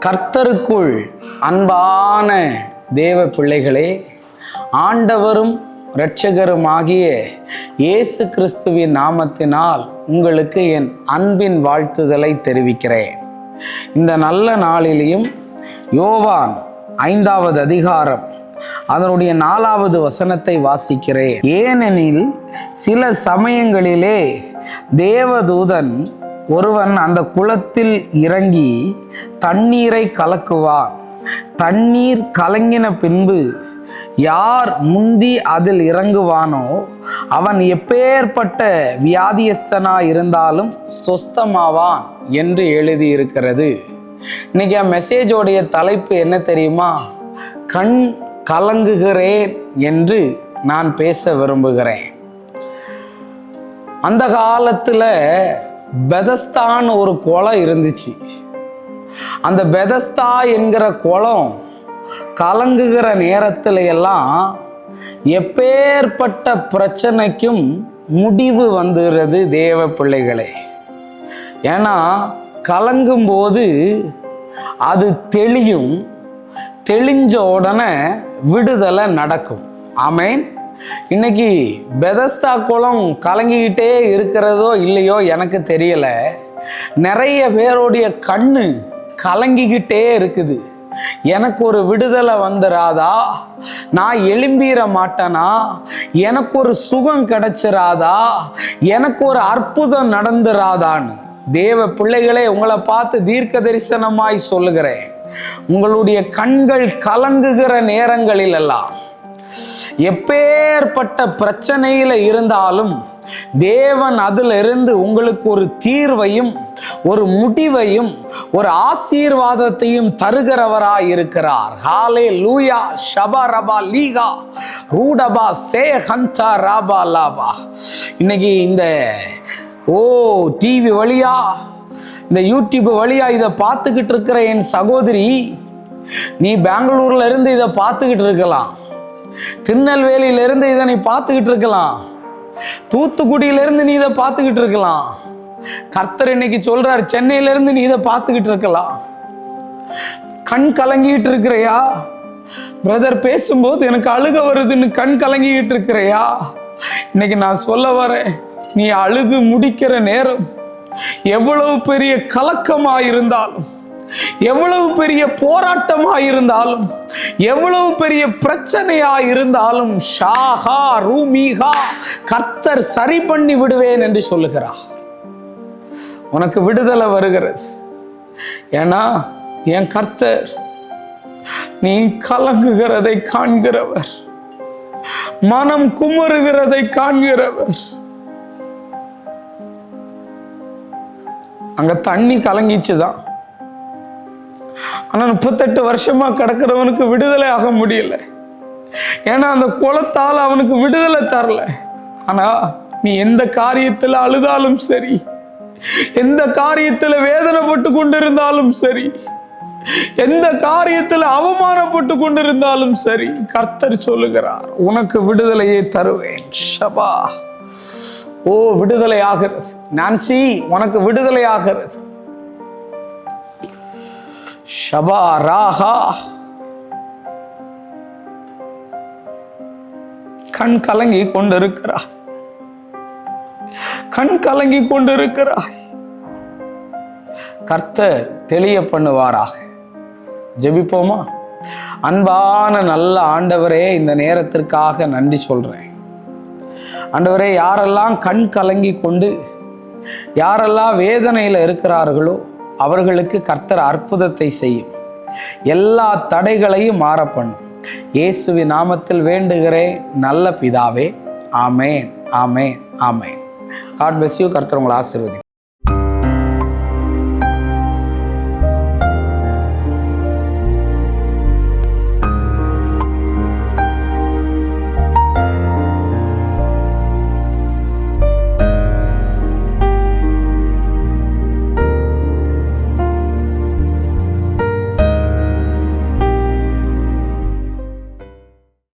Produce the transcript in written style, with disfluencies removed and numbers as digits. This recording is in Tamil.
கர்த்தருக்குள் அன்பான தேவ பிள்ளைகளே, ஆண்டவரும் இரட்சகருமாகிய இயேசு கிறிஸ்துவின் நாமத்தினால் உங்களுக்கு என் அன்பின் வாழ்த்துதலை தெரிவிக்கிறேன். இந்த நல்ல நாளிலேயும் யோவான் 5வது அதிகாரம் அதனுடைய 4வது வசனத்தை வாசிக்கிறேன். ஏனெனில் சில சமயங்களிலே தேவதூதன் ஒருவன் அந்த குளத்தில் இறங்கி தண்ணீரை கலக்குவான். தண்ணீர் கலங்கின பின்பு யார் முந்தி அதில் இறங்குவானோ அவன் எப்பேற்பட்ட வியாதியஸ்தனாய் இருந்தாலும் சொஸ்தமாவான் என்று எழுதியிருக்கிறது. இன்னைக்கு மெசேஜோடைய தலைப்பு என்ன தெரியுமா? கண் கலங்குகிறேன் என்று நான் பேச விரும்புகிறேன். அந்த காலத்தில் பெதஸ்தான் ஒரு குளம் இருந்துச்சு. அந்த பெதஸ்தா என்கிற குளம் கலங்குகிற நேரத்தில் எல்லாம் எப்பேற்பட்ட பிரச்சனைக்கும் முடிவு வந்துடுறது தேவ பிள்ளைகளே. ஏன்னா கலங்கும் போது அது தெளிஞ்ச உடனே விடுதலை நடக்கும். ஆமேன். இன்னைக்கு பெதஸ்தா குளம் கலங்கிக்கிட்டே இருக்கிறதோ இல்லையோ எனக்கு தெரியல. நிறைய பேருடைய கண்ணு கலங்கிக்கிட்டே இருக்குது. எனக்கு ஒரு விடுதலை வந்துடாதா? நான் எழும்பிட மாட்டேனா? எனக்கு ஒரு சுகம் கிடைச்சிராதா? எனக்கு ஒரு அற்புதம் நடந்துராதான்னு தேவ பிள்ளைகளே, உங்களை பார்த்து தீர்க்க தரிசனமாய் சொல்லுகிறேன். உங்களுடைய கண்கள் கலங்குகிற நேரங்களில் எல்லாம் எப்பேற்பட்ட பிரச்சனையில இருந்தாலும் தேவன் அதில் இருந்து உங்களுக்கு ஒரு தீர்வையும் ஒரு முடிவையும் ஒரு ஆசீர்வாதத்தையும் தருகிறவராய் இருக்கிறார். ஹல்லேலூயா. ஷபா ரபா லீகா ரூடபா சே ஹந்தா ராபா லாபா. இன்னைக்கு இந்த டிவி வழியா, இந்த யூடியூப் வழியா இதை பார்த்துக்கிட்டு இருக்கிற என் சகோதரி, நீ பெங்களூர்ல இருந்து இதை பார்த்துக்கிட்டு இருக்கலாம், திருநெல்வேலியிலிருந்து இதை நீ பார்த்துக்கிட்டு இருக்கலாம், தூத்துக்குடியிலிருந்து நீ இதை பார்த்துக்கிட்டு இருக்கலாம். கர்த்தர் இன்னைக்கு சொல்றார், சென்னையிலிருந்து நீ இதை பார்த்துக்கிட்டு இருக்கலாம். கண் கலங்கிட்டு இருக்கிறையா? பிரதர் பேசும்போது எனக்கு அழுக வருதுன்னு கண் கலங்கிட்டு இருக்கிறையா? இன்னைக்கு நான் சொல்ல வரேன், நீ அழுது முடிக்கிற நேரம் எவ்வளவு பெரிய கலக்கமாயிருந்தாலும், எவ்வளவு பெரிய போராட்டமாயிருந்தாலும், எவ்வளவு பெரிய பிரச்சனையாயிருந்தாலும் ஷாஹா ரூமிஹா கர்த்தர் சரி பண்ணி விடுவேன் என்று சொல்லுகிறார். உனக்கு விடுதலை வருகிறது. ஏன்னா என் கர்த்தர் நீ கலங்குகிறதை காண்கிறவர், மனம் குமருகிறதை காண்கிறவர். அங்க தண்ணி கலங்கிச்சுதான். ஆனா 38 வருஷமா கிடக்கிறவனுக்கு விடுதலை ஆக முடியல. ஏன்னா அந்த குளத்தால் அவனுக்கு விடுதலை தரல. ஆனா நீ எந்த காரியத்துல அழுதாலும் சரி, எந்த காரியத்துல வேதனைப்பட்டு கொண்டிருந்தாலும் சரி, எந்த காரியத்துல அவமானப்பட்டு கொண்டிருந்தாலும் சரி, கர்த்தர் சொல்லுகிறார், உனக்கு விடுதலையை தருவேன். ஷபா. விடுதலை ஆகிறது. நான்சி, உனக்கு விடுதலை ஆகிறது. ஷபா ராஹா. கண் கலங்கி கொண்டிருக்கிறாய், கண் கலங்கி கொண்டிருக்கிறாய். கர்த்தர் தெளிய பண்ணுவாராக. ஜெபிப்போமா? அன்பான நல்ல ஆண்டவரே, இந்த நேரத்திற்காக நன்றி சொல்றேன். ஆண்டவரே, யாரெல்லாம் கண் கலங்கி கொண்டு யாரெல்லாம் வேதனையில இருக்கிறார்களோ அவர்களுக்கு கர்த்தர் அற்புதத்தை செய்யும். எல்லா தடைகளையும் மாற பண்ணும். இயேசுவின் நாமத்தில் வேண்டுகிறேன் நல்ல பிதாவே. ஆமேன், ஆமேன், ஆமேன். God bless you. கர்த்தர் உங்களை ஆசீர்வதிப்பார்.